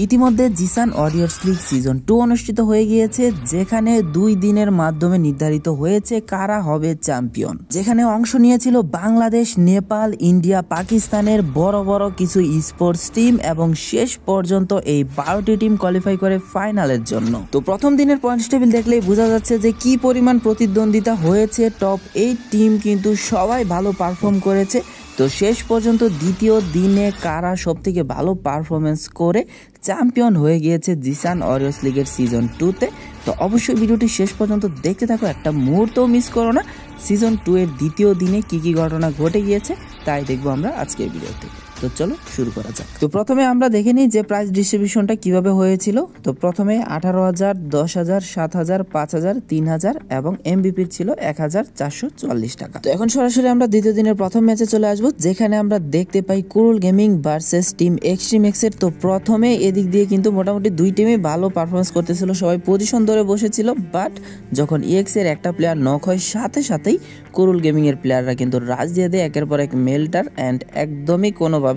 ইতিমধ্যে Jisan Warriors league season 2 অনুষ্ঠিত হয়ে গিয়েছে, যেখানে 2 দিনের মাধ্যমে নির্ধারিত হয়েছে কারা হবে চ্যাম্পিয়ন। যেখানে অংশ নিয়েছিল বাংলাদেশ, নেপাল, ইন্ডিয়া, পাকিস্তানের বড় বড় কিছু স্পোর্টস টিম এবং শেষ পর্যন্ত এই 12টি টিম কোয়ালিফাই করে ফাইনালের জন্য। তো প্রথম দিনের পয়েন্টস টেবিল দেখলেই বোঝা যাচ্ছে যে কি পরিমাণ প্রতিদ্বন্দ্বিতা হয়েছে। টপ 8 টিম কিন্তু সবাই ভালো পারফর্ম করেছে। তো শেষ পর্যন্ত দ্বিতীয় দিনে কারা সবথেকে ভালো পারফরমেন্স করে চ্যাম্পিয়ন হয়ে গিয়েছে জিসান ওয়ারিয়র্স লিগের সিজন 2-তে। তো অবশ্যই ভিডিওটি শেষ পর্যন্ত দেখতে থাকো, একটা মুহূর্তও মিস করো না। সিজন 2 এর দ্বিতীয় দিনে কি কি ঘটনা ঘটে গিয়েছে তাই দেখবো আমরা আজকের ভিডিওতে। তো চলো শুরু করা যাক। তো প্রথমে আমরা দেখে নিই যে প্রাইস ডিস্ট্রিবিউশনটা কিভাবে হয়েছিল। তো প্রথমে 18,000, 10,000, 7,000, 5,000, 3,000 এবং এমভিপির ছিল 1,444 টাকা। তো এখন সরাসরি আমরা দ্বিতীয় দিনের প্রথম ম্যাচে চলে আসবো, যেখানে আমরা দেখতে পাই কুরুল গেমিং ভার্সেস টিম এক্সট্রিম এক্সের। তো প্রথমে এদিক দিয়ে কিন্তু মোটামুটি দুই টিমই ভালো পারফরমেন্স করতেছিল, সবাই পজিশন ধরে বসেছিল। বাট যখন ইএক্স এর একটা প্লেয়ার নক হয়, সাথে সাথেই কুরুল গেমিং এর প্লেয়াররা কিন্তু রাজ দিয়ে দেয় একের পর এক মেল্টার, অ্যান্ড একদমই কোনোভাবে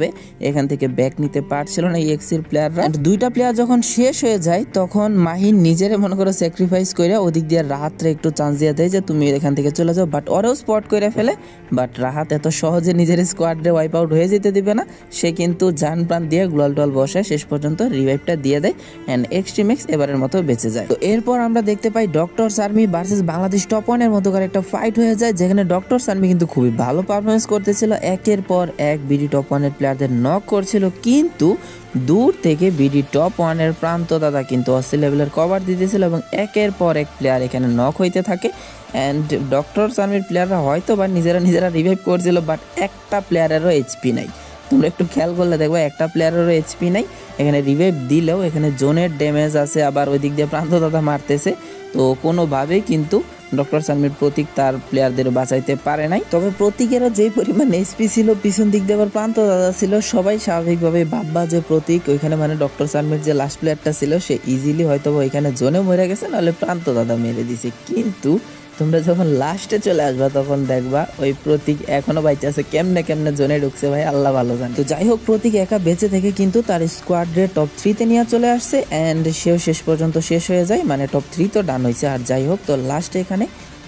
এখান থেকে ব্যাক নিতে পারছিল না ইএক্সির প্লেয়াররা। দুইটা প্লেয়ার যখন শেষ হয়ে যায়, তখন মাহিন নিজেরে মনে করো স্যাক্রিফাইস করে ওদিক দিয়ে রাহাতরে একটু চান্স দিয়ে দেয় যে তুমি এখান থেকে চলে যাও। বাট ওরাও স্পট করে ফেলে। বাট রাহাত এত সহজে নিজের স্কোয়াডে ওয়াইপ আউট হয়ে যেতে দিবে না, সে কিন্তু জান প্রাণ দিয়ে গ্লোয়াল টোয়াল বসায়, শেষ পর্যন্ত রিভাইভটা দিয়ে দেয়, অ্যান্ড এক্সট্রিম এক্স এবারের মতো বেঁচে যায়। তো এরপর আমরা দেখতে পাই doctors army versus Bangladesh top 1 এর মতো করে একটা ফাইট হয়ে যায়, যেখানে ডক্টরস আর্মি কিন্তু খুবই ভালো পারফরমেন্স করতেছিল, একের পর এক বিডি টপ 1 এর প্লেয়ারদের নক করছিল। কিন্তু দূর থেকে বিডি টপ 1 এর প্রান্ত দাদা কিন্তু অস্থির লেভেলের কভার দিতেছিল এবং একের পর এক প্লেয়ার এখানে নক হইতে থাকে। অ্যান্ড ডক্টরস আর্মির প্লেয়াররা হয়তো বা নিজেরা রিভাইভ করছিল, বাট একটা প্লেয়ারেরও এইচপি নাই। তোমরা একটু খেয়াল করলে দেখবে একটা প্লেয়ারেরও এইচপি নাই। এখানে রিভাইভ দিলেও এখানে জোনের ড্যামেজ আছে, আবার ওই দিক দিয়ে প্রান্ত দাদা মারতেছে। তো কোনোভাবেই কিন্তু ডক্টর আর্মির প্রতীক তার প্লেয়ারদের বাঁচাইতে পারে নাই। তবে প্রতীকেরও যেই পরিমাণ এইচপি ছিল, পিছন দিক দিয়ে আবার প্রান্ত দাদা ছিল, সবাই স্বাভাবিকভাবে ভাববা যে প্রতীক ওইখানে মানে ডক্টর আর্মির যে লাস্ট প্লেয়ারটা ছিল সে ইজিলি হয়তো ওইখানে জোনে মরে গেছে, নাহলে প্রান্ত দাদা মেরে দিছে। কিন্তু তোমরা যখন লাস্টে চলে আসবা তখন দেখবা ওই প্রতীক এখনো বাইচে আছে, কেমনে জোনে ঢুকছে ভাই আল্লাহ ভালো জানে। তো যাই হোক, প্রতীক একা বেঁচে থেকে কিন্তু তার স্কোয়াডে টপ 3-তে নিয়ে চলে আসছে, অ্যান্ড সেও শেষ পর্যন্ত শেষ হয়ে যায়, মানে টপ 3 তো ডান হয়েছে। আর যাই হোক, তো লাস্টে এখানে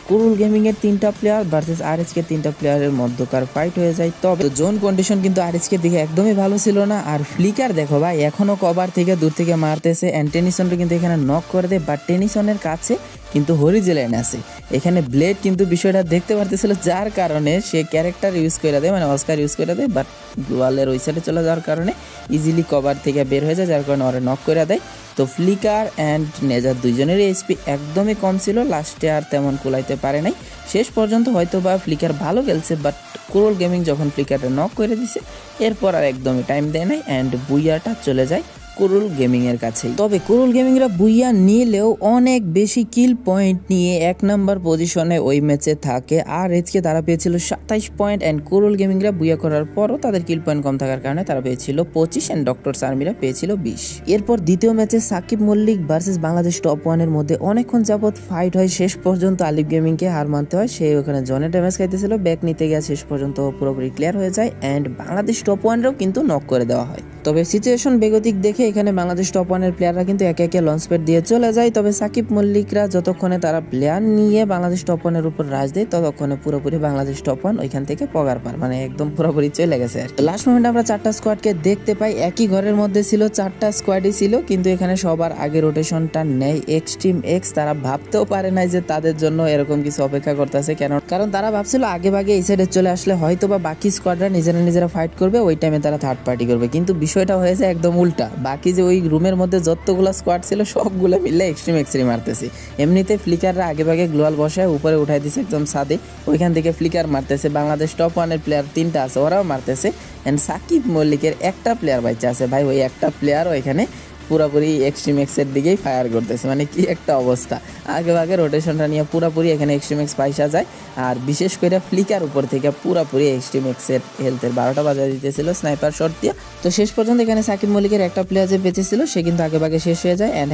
কুরুল গেমিং এর 3টা প্লেয়ার ভার্সেস আরএসকে 3টা প্লেয়ারের মধ্যকার ফাইট হয়ে যায়। তবে জোন কন্ডিশন কিন্তু আরএসকে দিকে একদমই ভালো ছিল না। আর ফ্লিকার দেখো ভাই এখনো কভার থেকে দূর থেকে মারতেছে, অ্যান্ড টেনিসনটা কিন্তু এখানে নক করে দেয়। বাট টেনিসনের কাছে কিন্তু হরিজেলাইন আছে, এখানে ব্লেড কিন্তু বিষয়টা দেখতে পারতেছিল, যার কারণে সে ক্যারেক্টার ইউজ করে দেয়, মানে অস্কার ইউজ করে দেয়। বাট গ্লোয়ালের ওই সাইডে চলে যাওয়ার কারণে ইজিলি কভার থেকে বের হয়ে যায়, যার কারণে ওরা নক করে দেয়। তো ফ্লিকার অ্যান্ড নেজার দুইজনেরই এইচপি একদমই কম ছিল, লাস্টে আর তেমন কুলাইতে পারে নাই। শেষ পর্যন্ত হয়তো বা ফ্লিকার ভালো খেলছে, বাট কুরুল গেমিং যখন ফ্লিকারটা নক করে দিছে এরপর আর একদমই টাইম দেয় নাই, অ্যান্ড বুইয়াটা চলে যায় কুরুল গেমিং এর কাছেই। তবে কুরুল গেমিংরা বুইয়া নিলেও অনেক বেশি কিল পয়েন্ট নিয়ে 1 নাম্বার পজিশনে ওই ম্যাচে থাকে। আর এজকে তারা পেয়েছিল 27 পয়েন্ট, অ্যান্ড কুরুল গেমিংরা বুইয়া করার পরও তাদের কিল পয়েন্ট কম থাকার কারণে তারা পেয়েছিল 25, অ্যান্ড ডক্টরস আর্মিরা পেয়েছিল 20। এরপর দ্বিতীয় ম্যাচে সাকিব মল্লিক ভার্সেস বাংলাদেশ টপ 1 এর মধ্যে অনেকক্ষণ যাবত ফাইট হয়, শেষ পর্যন্ত আলিফ গেমিংকে হার মানতে হয়। সে ওখানে জনে ড্যামেজ খাইতেছিল, ব্যাক নিতে গিয়ে শেষ পর্যন্ত পুরোপুরি ক্লিয়ার হয়ে যায়, অ্যান্ড বাংলাদেশ টপ 1-রাও কিন্তু নক করে দেওয়া হয়। তবে সিচুয়েশন বেগতিক দেখে এখানে বাংলাদেশ টপ 1 এর প্লেয়াররা কিন্তু একে একে লঞ্চ প্যাড দিয়ে চলে যায়। তবে সাকিব মল্লিকরা যতক্ষণে তারা প্লেয়ার নিয়ে বাংলাদেশ টপ 1 এর উপর রাজ দেয়, ততক্ষণে পুরোপুরি বাংলাদেশ টপ 1 ওইখান থেকে পগার পার, মানে একদম পুরোপুরি চলে গেছে। আর লাস্ট মোমেন্টে আমরা 4টা স্কোয়াডকে দেখতে পাই, একই ঘরের মধ্যে ছিল 4টা স্কোয়াডই ছিল, কিন্তু এখানে সবার আগে রোটেশনটা নেই এক্সট্রিম এক্স। তারা ভাবতেও পারে নাই যে তাদের জন্য এরকম কিছু অপেক্ষা করতেছে, কারণ তারা ভাবছিল আগে ভাগে এই সাইডে চলে আসলে হয়তো বা বাকি স্কোয়াডরা নিজেরা ফাইট করবে, ওই টাইমে তারা থার্ড পার্টি করবে। কিন্তু বিষয়টা হয়েছে একদম উল্টা, বাকি যে ওই রুমের মধ্যে যতগুলো স্কোয়াড ছিল সবগুলো মিলে এক্সট্রিম এক্সরি মারতেছে। এমনিতে ফ্লিকাররা আগে ভাগে গ্লোয়াল বসায় উপরে উঠাই দিছে একদম সাদে, ওইখান থেকে ফ্লিকার মারতেছে। বাংলাদেশ টপ 1 এর প্লেয়ার 3টা আছে, ওরাও মারতেছে, এন্ড সাকিব মল্লিকের একটা প্লেয়ার বাইচা আছে ভাই, ওই একটা প্লেয়ারও এখানে পুরোপুরি এক্সট্রিম এক্সের দিকেই ফায়ার করতেছে, মানে কি একটা অবস্থা। আগে ভাগে রোটেশনটা নিয়ে পুরোপুরি এখানে এক্সট্রিম এক্স পাইসা যায়, আর বিশেষ করে ফ্লিকার উপর থেকে পুরোপুরি এক্সট্রিম এক্সের হেলথের 12টা বাজা দিতেছিল স্নাইপার শট দিয়ে। তো শেষ পর্যন্ত এখানে সাকিব মল্লিকের একটা প্লেয়ার যে বেঁচে ছিল সে কিন্তু আগে ভাগে শেষ হয়ে যায়, অ্যান্ড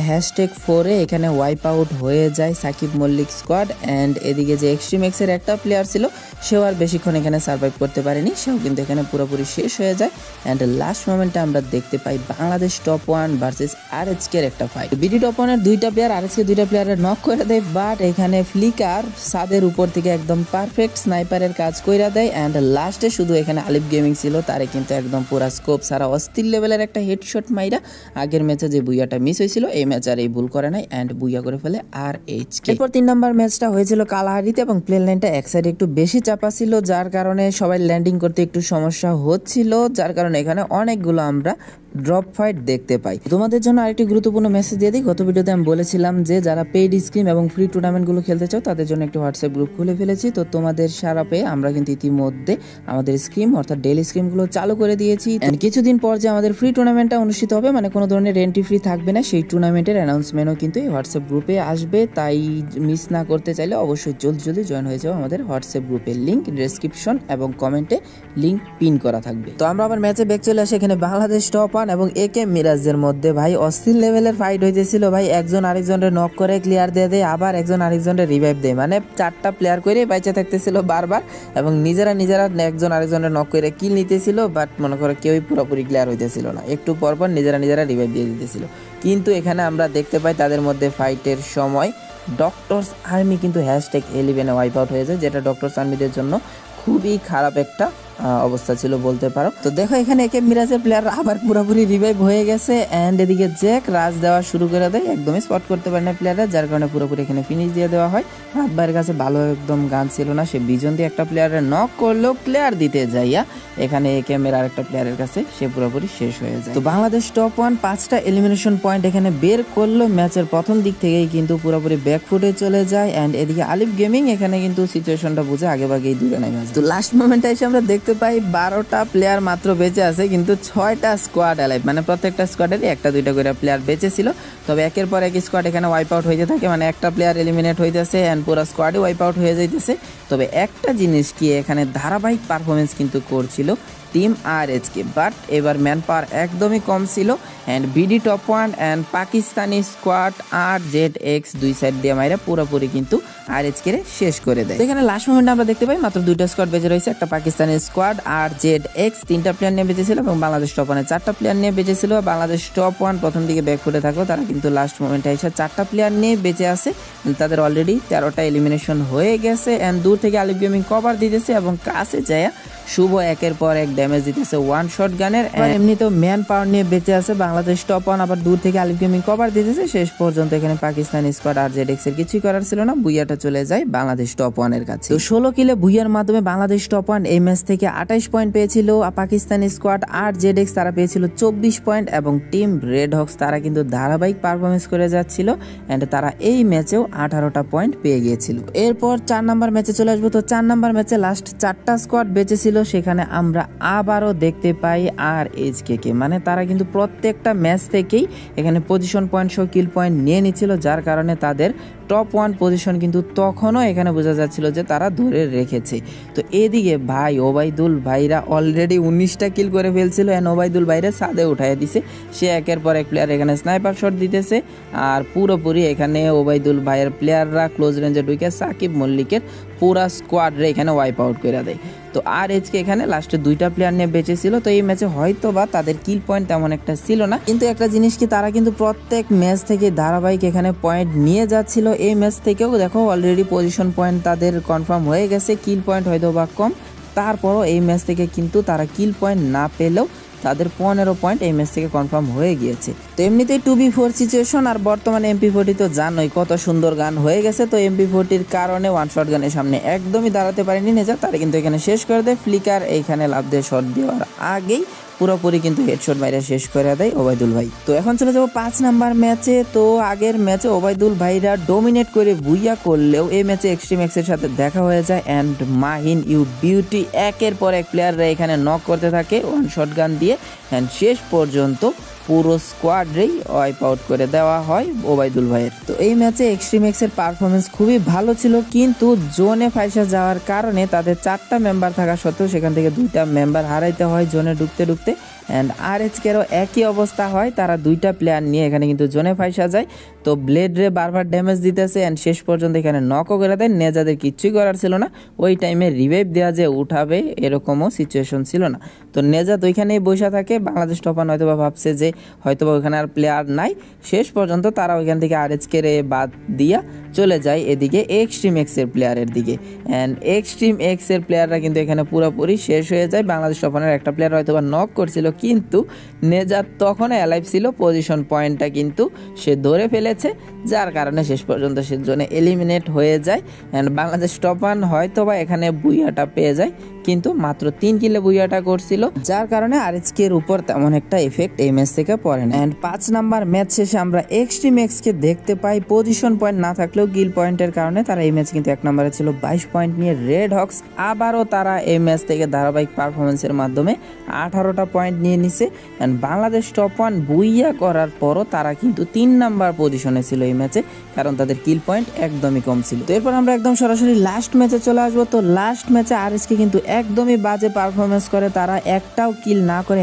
#4-এ এখানে ওয়াইপ আউট হয়ে যায় সাকিব মল্লিক স্কোয়াড। অ্যান্ড এদিকে যে এক্সট্রিম এক্সের একটা প্লেয়ার ছিল সেও আর বেশিক্ষণ এখানে সার্ভাইভ করতে পারেনি, সেও কিন্তু এখানে পুরোপুরি শেষ হয়ে যায়। অ্যান্ড লাস্ট মোমেন্টে আমরা দেখতে পাই Bangladesh top 1 versus versus RHK এর একটা ফাইট। বিডি টপ ওয়ানের দুইটা প্লেয়ার আরএচকে দুইটা প্লেয়ারের নক করে দেয়, বাট এখানে ফ্লিকার ছাদের উপর থেকে একদম পারফেক্ট স্নাইপারের কাজ কইরা দেয়। অ্যান্ড লাস্টে শুধু এখানে আলিফ গেমিং ছিল, তারে কিন্তু একদম পুরা স্কোপ ছাড়া অস্থির লেভেলের একটা হেডশট মাইরা আগের ম্যাচে যে বুইয়াটা মিস হয়েছিল এই ম্যাচ আর এই ভুল করে নাই অ্যান্ড বুইয়া করে ফেলে আরএইচকে। এরপর 3 নাম্বার ম্যাচটা হয়েছিল কালাহারিতে এবং প্লেন লাইনটা এক সাইডে একটু বেশি চাপা ছিল, যার কারণে সবাই ল্যান্ডিং করতে একটু সমস্যা হচ্ছিল, যার কারণে এখানে অনেকগুলো আমরা ড্রপ ফাইট দেখতে পাই। তোমাদের জন্য আরেকটি গুরুত্বপূর্ণ মেসেজ দিয়ে দিই। গত ভিডিওতে আমি বলেছিলাম যে যারা পেইড স্ক্রিম এবং ফ্রি টুর্নামেন্টগুলো খেলতে চাও তাদের জন্য একটি হোয়াটসঅ্যাপ গ্রুপ খুলে ফেলেছি। তো তোমাদের সারা পেয়ে আমরা কিন্তু ইতিমধ্যে আমাদের স্ক্রিম অর্থাৎ ডেইলি স্ক্রিমগুলো চালু করে দিয়েছি। কিছুদিন পর যে আমাদের ফ্রি টুর্নামেন্টটা অনুষ্ঠিত হবে, মানে কোনো ধরনের এন্ট্রি ফ্রি থাকবে না, সেই টুর্নামেন্টের অ্যানাউন্সমেন্টও কিন্তু এই হোয়াটসঅ্যাপ গ্রুপে আসবে। তাই মিস না করতে চাইলে অবশ্যই জলদি জলদি জয়েন হয়ে যাও আমাদের হোয়াটসঅ্যাপ গ্রুপের লিঙ্ক ডেসক্রিপশন এবং কমেন্টে লিঙ্ক পিন করা থাকবে। তো আমরা আবার ম্যাচে ব্যাক চলে আসি। এখানে বাংলাদেশ টপ ওয়ান এবং একে মিরাজের মধ্যে ভাই অস্থির লেভেলের ফাইট হইতেছিল। ভাই একজন আরেকজনের নক করে ক্লিয়ার দিয়ে দেয়, আবার একজন আরেকজনের রিভাইভ দেয়, মানে 4টা প্লেয়ার করে বাইচে থাকতেছিল বারবার এবং নিজেরা একজন আরেকজনের নক করে কিল নিতেছিল, বাট মনে করো কেউই পুরোপুরি ক্লিয়ার হইতেছিল না, একটু পরপর নিজেরা রিভাইভ দিয়ে দিতেছিল। কিন্তু এখানে আমরা দেখতে পাই তাদের মধ্যে ফাইটের সময় ডক্টরস আর্মি কিন্তু #11-এ ওয়াইপ আউট হয়ে যায়, যেটা ডক্টরস আর্মিদের জন্য খুবই খারাপ একটা অবস্থা ছিল বলতে পারো। তো দেখো এখানে একে মিরাজের প্লেয়ার আবার পুরোপুরি রিভাইভ হয়ে গেছে অ্যান্ড এদিকে জ্যাক রাজ দেওয়া শুরু করে দেয়, একদমই স্পট করতে পারে না প্লেয়াররা, যার কারণে পুরোপুরি এখানে ফিনিশ দিয়ে দেওয়া হয়। রাতবাইয়ের কাছে ভালো একদম গান ছিল না, সে বিজন দিয়ে একটা প্লেয়ারের নক করলেও ক্লিয়ার দিতে যাইয়া এখানে একে মের আরেকটা প্লেয়ারের কাছে সে পুরোপুরি শেষ হয়ে যায়। তো বাংলাদেশ টপ ওয়ান 5টা এলিমিনেশন পয়েন্ট এখানে বের করলো, ম্যাচের প্রথম দিক থেকেই কিন্তু পুরোপুরি ব্যাকফুটে চলে যায়। অ্যান্ড এদিকে আলিফ গেমিং এখানে কিন্তু সিচুয়েশনটা বুঝে আগে ভাগেই দূরে নাই ম্যাচ। তো লাস্ট মোমেন্টে এসে আমরা দেখতে পাই 12টা প্লেয়ার মাত্র বেঁচে আছে, কিন্তু 6টা স্কোয়াড অ্যালাইভ, মানে প্রত্যেকটা স্কোয়াডেরই 1-2টা করে প্লেয়ার বেঁচে ছিল। তবে একের পর এক স্কোয়াড এখানে ওয়াইপ আউট হয়ে থাকে, মানে একটা প্লেয়ার এলিমিনেট হইতেছে অ্যান্ড পুরো স্কোয়াডই ওয়াইপ আউট হয়ে যাইতেছে। তবে একটা জিনিস কি, এখানে ধারাবাহিক পারফরমেন্স কিন্তু করছিল টিম আরএচকে, বাট এবার ম্যান পাওয়ার একদমই কম ছিল। And BD top one and Pakistani squad RZX দুই সাইড দিয়ে মাইরা পুরোপুরি কিন্তু আরএচকে শেষ করে দেয়। এখানে লাস্ট মোমেন্টে আমরা দেখতে পাই মাত্র 2টা স্কোয়াড বেঁচে রয়েছে, একটা পাকিস্তানি স্কোয়াড RZX 3টা প্লেয়ার নিয়ে বেঁচেছিল এবং বাংলাদেশ টপ ওয়ানে 4টা প্লেয়ার নিয়ে বেঁচেছিল। বাংলাদেশ টপ ওয়ান প্রথম দিকে ব্যাকফুটে থাকলো, তারা কিন্তু লাস্ট মোমেন্টে এসে 4টা প্লেয়ার নিয়ে বেঁচে আছে, তাদের অলরেডি 13টা এলিমিনেশন হয়ে গেছে। অ্যান্ড দূর থেকে আলিফ গেমিং কভার দিতেছে এবং কাছে যায় শুভ একের পর এক ড্যামেজ দিতেছে ওয়ান শট গানের। এমনিতেও ম্যান পাওয়ার নিয়ে বেঁচে আছে বাংলাদেশ টপ ওয়ান, আবার দূর থেকে আলিফ গেমিং কভার দিতেছে। শেষ পর্যন্ত এখানে পাকিস্তানি স্কোয়াড RZX এর কিছুই করার ছিল না, বুইয়াটা চলে যায় বাংলাদেশ টপ ওয়ানের কাছে। তো 16 কিলে বুইয়ার মাধ্যমে বাংলাদেশ টপ ওয়ান এই ম্যাচ থেকে 28 পয়েন্ট পেয়েছিল। পাকিস্তানি স্কোয়াড RZX তারা পেয়েছিল 24 পয়েন্ট এবং টিম রেড হক্স তারা কিন্তু ধারাবাহিক পারফরমেন্স করে যাচ্ছিল এন্ড তারা এই ম্যাচেও 18টা পয়েন্ট পেয়ে গিয়েছিল। এরপর 4 নাম্বার ম্যাচে চলে আসবো। তো 4 নাম্বার ম্যাচে লাস্ট 4টা স্কোয়াড বেঁচে ছিল, সেখানে আমরা আবারও দেখতে পাই আরএইচকে কে, মানে তারা কিন্তু প্রত্যেকটা ম্যাচ থেকেই এখানে পজিশন পয়েন্ট সহ কিল পয়েন্ট নিয়ে নিচ্ছিল, যার কারণে তাদের টপ ওয়ান পজিশন কিন্তু তখনও এখানে বোঝা যাচ্ছিল যে তারা ধরে রেখেছে। তো এদিকে ভাই ওবায়দুল ভাইরা অলরেডি 19টা কিল করে ফেলছিল এন্ড ওবায়দুল ভাইরা ছাদে উঠাই দিছে, সে একের পর এক প্লেয়ার এখানে স্নাইপার শট দিতেছে আর পুরোপুরি এখানে ওবায়দুল ভাইয়ের প্লেয়াররা ক্লোজ রেঞ্জে ঢুকে সাকিব মল্লিকের পুরা স্কোয়াডরে এখানে ওয়াইপ আউট করে দেয়। তো আরএইচকে এখানে লাস্টে 2টা প্লেয়ার নিয়ে বেঁচে ছিল। তো এই ম্যাচে হয়তো বা তাদের কিল পয়েন্ট তেমন একটা ছিল না, কিন্তু একটা জিনিস কি, তারা কিন্তু প্রত্যেক ম্যাচ থেকে ধারাবাহিক এখানে পয়েন্ট নিয়ে যাচ্ছিল। এই ম্যাচ থেকেও দেখো অলরেডি পজিশন পয়েন্ট তাদের কনফার্ম হয়ে গেছে, কিল পয়েন্ট হয়তো বা কম, তারপরও এই ম্যাচ থেকে কিন্তু তারা কিল পয়েন্ট না পেলেও তাদের 15 পয়েন্ট এই ম্যাচ থেকে কনফার্ম হয়ে গিয়েছে। তো এমনিতেই 2v4 সিচুয়েশন আর বর্তমানে MP40 তো জানোই কত সুন্দর গান হয়ে গেছে। তো MP40-র কারণে ওয়ান শট গানের সামনে একদমই দাঁড়াতে পারেনি নেজা, তারা কিন্তু এখানে শেষ করে দেয়। ফ্লিকার এইখানে লাভ দিয়ে শট দেওয়ার আগেই পুরোপুরি কিন্তু হেডশট মাইরা শেষ করে দেয় ওবায়দুল ভাই। তো এখন চলে যাবো 5 নাম্বার ম্যাচে। তো আগের ম্যাচে ওবায়দুল ভাইরা ডোমিনেট করে বুইয়া করলেও এই ম্যাচে এক্সট্রিম এক্সের সাথে দেখা হয়ে যায় অ্যান্ড মাহিন ইউ বিউটি একের পর এক প্লেয়াররা এখানে নক করতে থাকে ওয়ান শট গান দিয়ে অ্যান্ড শেষ পর্যন্ত পুরো স্কোয়াডরেই ওয়াইপ আউট করে দেওয়া হয় ওবায়দুল ভাইয়ের। তো এই ম্যাচে এক্সট্রিম এক্সের পারফরমেন্স খুবই ভালো ছিল, কিন্তু জোনে ফাইসা যাওয়ার কারণে তাদের 4টা মেম্বার থাকা সত্ত্বেও সেখান থেকে 2টা মেম্বার হারাইতে হয় জোনে ঢুকতে ঢুকতে অ্যান্ড আরএচকেরও একই অবস্থা হয়, তারা 2টা প্লেয়ার নিয়ে এখানে কিন্তু জোনে ফাইসা যায়। তো ব্লেড রে বারবার ড্যামেজ দিতেছে অ্যান্ড শেষ পর্যন্ত এখানে নকও করে দেয়। নেজাদের কিচ্ছুই করার ছিল না, ওই টাইমে রিভাইভ দেওয়া যে উঠাবে এরকমও সিচুয়েশন ছিল না। তো নেজাদ ওইখানেই বসে থাকে। বাংলাদেশ টপান হয়তোবা ভাবছে যে হয়তোবা ওইখানে আর প্লেয়ার নাই, শেষ পর্যন্ত তারা ওইখান থেকে আরএচকে রে বাদ দিয়া চলে যায় এদিকে এক্সট্রিম এক্সের প্লেয়ারের দিকে। অ্যান্ড এক্সট্রিম এক্সের প্লেয়াররা কিন্তু এখানে পুরোপুরি শেষ হয়ে যায়। বাংলাদেশ টপানের একটা প্লেয়ার হয়তোবা নক করছিল, কিন্তু নেজাদ তখন অ্যালাইভ ছিল, পজিশন পয়েন্টটা কিন্তু সে ধরে ফেলেছে, যার কারণে শেষ পর্যন্ত সে জোনে এলিমিনেট হয়ে যায়। অ্যান্ড বাংলাদেশ টপান হয়তোবা এখানে বুইয়াটা পেয়ে যায়, কিন্তু মাত্র 3 কিলে বুইয়াটা করছিল, যার কারণে আরএচকে এর উপর তেমন একটা এফেক্ট এই ম্যাচ থেকে পড়ে না। অ্যান্ড 5 নাম্বার ম্যাচ শেষে আমরা এক্সট্রিম এক্সকে দেখতে পাই পজিশন পয়েন্ট না থাকলেও কিল পয়েন্টের কারণে তারা এই ম্যাচ কিন্তু 1 নম্বরে ছিল 22 পয়েন্ট নিয়ে। রেড হক্স আবারও তারা এই ম্যাচ থেকে ধারাবাহিক পারফরমেন্সের মাধ্যমে 18টা পয়েন্ট নিয়ে নিছে। অ্যান্ড বাংলাদেশ টপ 1 বুইয়া করার পরও তারা কিন্তু 3 নাম্বার পজিশনে ছিল এই ম্যাচে, কারণ তাদের কিল পয়েন্ট একদমই কম ছিল। তো এরপর আমরা একদম সরাসরি লাস্ট ম্যাচে চলে আসবো। তো লাস্ট ম্যাচে আরএসকে কিন্তু একদমই বাজে পারফরমেন্স করে, তারা একটাও কিল না করে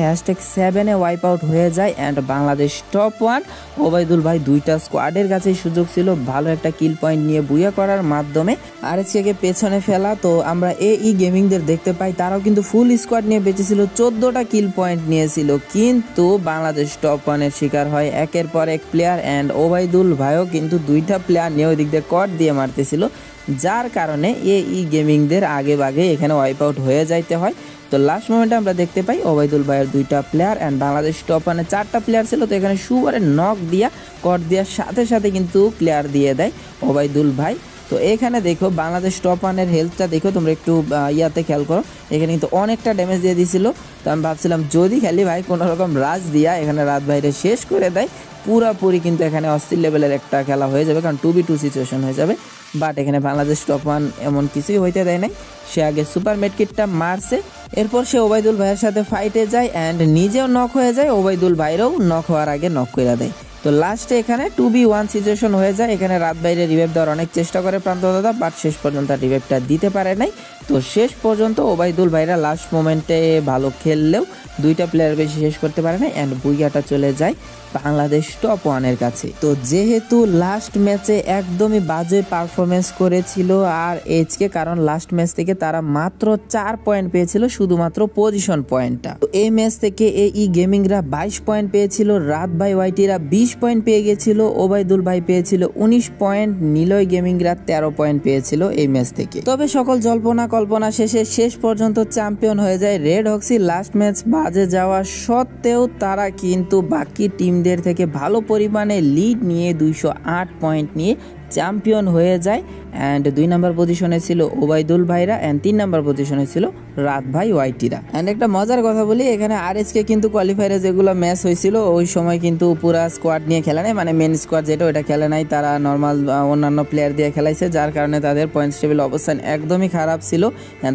#7-এ ওয়াইপ আউট হয়ে যায়। অ্যান্ড বাংলাদেশ টপ 1 ওবায়দুল ভাই 2টা স্কোয়াডের কাছেই সুযোগ ছিল ভালো একটা কিল পয়েন্ট নিয়ে বুইয়া করার মাধ্যমে আরএসকে পেছনে ফেলা। তো আমরা এই গেমিংদের দেখতে পাই, তারাও কিন্তু ফুল স্কোয়াড নিয়ে বেঁচেছিল, 14টা কিল পয়েন্ট নিয়েছিল, কিন্তু বাংলাদেশ টপ 1-এর শিকার হয় একের পর এক প্লেয়ার। অ্যান্ড ওবায়দুল ভাইও কিন্তু 2টা প্লেয়ার নিয়ে ওই দিক দিয়ে কট দিয়ে মারতেছিল, যার কারণে এই গেমিংদের আগে ভাগে এখানে ওয়াইপ আউট হয়ে যাইতে হয়। তো লাস্ট মোমেন্টে আমরা দেখতে পাই ওবায়দুল ভাইয়ের 2টা প্লেয়ার অ্যান্ড বাংলাদেশ টপ 1-এ 4টা প্লেয়ার ছিল। তো এখানে সুবারে নক দিয়া কট দেওয়ার সাথে সাথে কিন্তু প্লেয়ার দিয়ে দেয় ওবায়দুল ভাই। তো এখানে দেখো বাংলাদেশ টপ 1-এর হেলথটা দেখো, তোমরা একটু ইয়াতে খেয়াল করো, এখানে কিন্তু অনেকটা ড্যামেজ দিয়ে দিয়েছিল। তো আমি ভাবছিলাম যদি খেলি ভাই কোনো রকম রাজ দিয়া এখানে রাত বাইরে শেষ করে দেয়, পুরাপুরি কিন্তু এখানে অস্থির লেভেলের একটা খেলা হয়ে যাবে, কারণ 2v2 সিচুয়েশন হয়ে যাবে। বাট এখানে বাংলাদেশ টপ 1 এমন কিছুই হইতে দেয় নাই, সে আগে সুপার মেডকিটটা মারছে, এরপর সে ওবায়দুল ভাইয়ের সাথে ফাইটে যায় অ্যান্ড নিজেও নক হয়ে যায়, ওবায়দুল ভাইয়েরও নক হওয়ার আগে নক করে দেয়। তো লাস্টে এখানে 2v1 সিচুয়েশন হয়ে যায়। এখানে রাত বাইরে রিভাইভ দেওয়ার অনেক চেষ্টা করে প্রান্ত দাদা, বাট শেষ পর্যন্ত রিভাইভটা দিতে পারে নাই। তো শেষ পর্যন্ত ওবায়দুল ভাইরা লাস্ট মোমেন্টে ভালো খেললেও 2টা প্লেয়ার বেশি শেষ করতে পারে না, অ্যান্ড বুইয়াটা চলে যায় বাংলাদেশ টপ 1-এর কাছে। তো যেহেতু লাস্ট ম্যাচে একদমই বাজে পারফরমেন্স করেছিল আর এইচকে, কারণ লাস্ট ম্যাচ থেকে তারা মাত্র 4 পয়েন্ট পেয়েছিল, শুধুমাত্র পজিশন পয়েন্টটা। তো এই ম্যাচ থেকে এই গেমিংরা 22 পয়েন্ট পেয়েছিল, রাত ভাই ওয়াইটিরা 20 পয়েন্ট পেয়ে গেছিল, ওবায়দুল ভাই পেয়েছিল 19 পয়েন্ট, নিলয় গেমিংরা 13 পয়েন্ট পেয়েছিল এই ম্যাচ থেকে। তবে সকল জল্পনা কল্পনা শেষে শেষ পর্যন্ত চ্যাম্পিয়ন হয়ে যায় রেড হক্সি। লাস্ট ম্যাচ বাজে যাওয়া সত্ত্বেও তারা কিন্তু বাকি টিমদের থেকে ভালো পরিমাণে লিড নিয়ে 208 পয়েন্ট নিয়ে চ্যাম্পিয়ন হয়ে যায়। অ্যান্ড 2 নাম্বার পজিশনে ছিল ওবায়দুল ভাইরা অ্যান্ড 3 নাম্বার পজিশনে ছিল রাত ভাই ওয়াইটিরা। অ্যান্ড একটা মজার কথা বলি, এখানে আরএসকে কিন্তু কোয়ালিফায়ারে যেগুলো ম্যাচ হয়েছিল ওই সময় কিন্তু পুরা স্কোয়াড নিয়ে খেলে নাই, মানে মেন স্কোয়াড যেটা ওটা খেলে নাই, তারা নর্মাল অন্যান্য প্লেয়ার দিয়ে খেলাইছে, যার কারণে তাদের পয়েন্টস টেবিল অবস্থান একদমই খারাপ ছিল।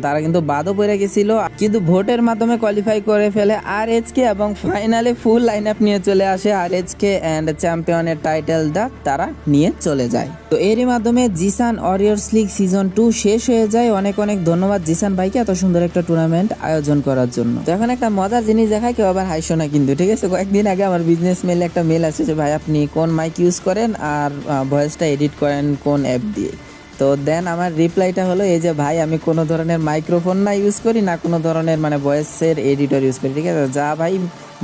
তারা কিন্তু বাদও পড়ে গেছিল, কিন্তু ভোটের মাধ্যমে কোয়ালিফাই করে ফেলে আরএসকে এবং ফাইনালে ফুল লাইন আপ নিয়ে চলে আসে আরএসকে অ্যান্ড চ্যাম্পিয়নের টাইটেলটা তারা নিয়ে চলে যায়। তো এরই মাধ্যমে জিসান ওয়ারিয়র্স লিগ সিজন 2 শেষ হয়ে যায়। অনেক অনেক ধন্যবাদ জিসান ভাইকে এত সুন্দর একটা টুর্নামেন্ট আয়োজন করার জন্য। তো এখন একটা মজার জিনিস দেখায়, কেউ আবার হাইশো না কিন্তু, ঠিক আছে? কয়েকদিন আগে আমার বিজনেস মেলে একটা মেল আসছে যে ভাই আপনি কোন মাইক ইউজ করেন আর ভয়েসটা এডিট করেন কোন অ্যাপ দিয়ে। তো দেন আমার রিপ্লাইটা হলো এই যে ভাই আমি কোনো ধরনের মাইক্রোফোন না ইউজ করি, না কোনো ধরনের মানে ভয়েসের এডিটর ইউজ করি, ঠিক আছে? যা ভাই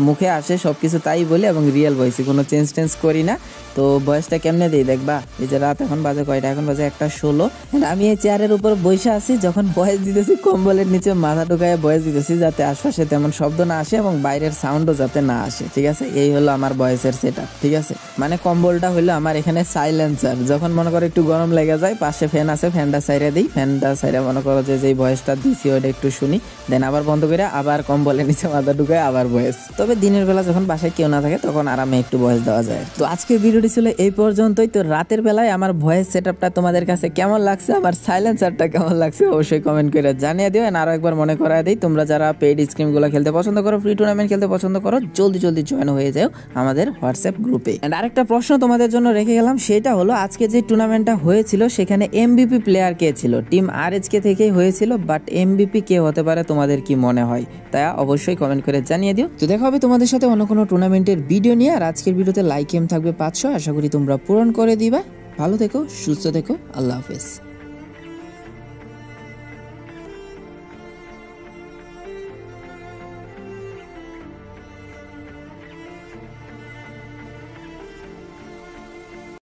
মুখে আসে সব কিছু তাই বলি এবং রিয়েল ভয়েসে কোনো চেঞ্জ করি না। তো ভয়েসটা কেমনে দিই দেখবা, এই যে রাত এখন বাজে কয়টা, এখন বাজে 1:16। আমি এই চেয়ারের উপর বসে আছি, যখন ভয়েস দিতেছি কম্বলের নিচে মাথা ঢুকায় ভয়েস দিতেছি যাতে আশপাশে তেমন শব্দ না আসে এবং বাইরের সাউন্ডও যাতে না আসে, ঠিক আছে? এই হলো আমার ভয়েসের সেটআপ, ঠিক আছে? মানে কম্বলটা হলো আমার এখানে সাইলেন্সার, যখন মনে করো একটু গরম লেগে যায় পাশে ফ্যান আছে, ফ্যানটা সাইরে দিই, ফ্যানটা সাইরে মনে করো যে যেই ভয়েসটা দিছি ওটা একটু শুনি, দেন আবার বন্ধ করে আবার কম্বলের নিচে মাথা ঢুকায় আবার ভয়েস। তবে দিনের বেলা যখন বাসায় কেউ না থাকে তখন আরামে একটু ভয়েস দেওয়া যায়। তো আজকের ভিডিওটি ছিল এই পর্যন্তই। তো রাতের বেলায় আমার ভয়েস সেটআপটা তোমাদের কাছে কেমন লাগছে, আমার সাইলেন্সারটা কেমন লাগছে অবশ্যই কমেন্ট করে জানিয়ে দিও। আরো একবার মনে করায় দিই, তোমরা যারা পেইড স্ক্রিমগুলো খেলতে পছন্দ করো, ফ্রি টুর্নামেন্ট খেলতে পছন্দ করো, জলদি জয়েন হয়ে যাও আমাদের হোয়াটসঅ্যাপ গ্রুপে। এন্ড আরেকটা প্রশ্ন তোমাদের জন্য রেখে গেলাম, সেটা হলো আজকে যে টুর্নামেন্টটা হয়েছিল সেখানে এমভিপি প্লেয়ার কে ছিল? টিম আরএচকে থেকেই হয়েছিল, বাট এমভিপি কে হতে পারে তোমাদের কি মনে হয় তা অবশ্যই কমেন্ট করে জানিয়ে দিও। তো দেখো হবে তোমাদের সাথে অন্য কোনো টুর্নামেন্টের ভিডিও নিয়ে। আর আজকের ভিডিওতে লাইক এম থাকবে 500, আশা করি তোমরা পূরণ করে দিবা। ভালো থেকো, সুস্থ থেকো, আল্লাহ হাফেজ।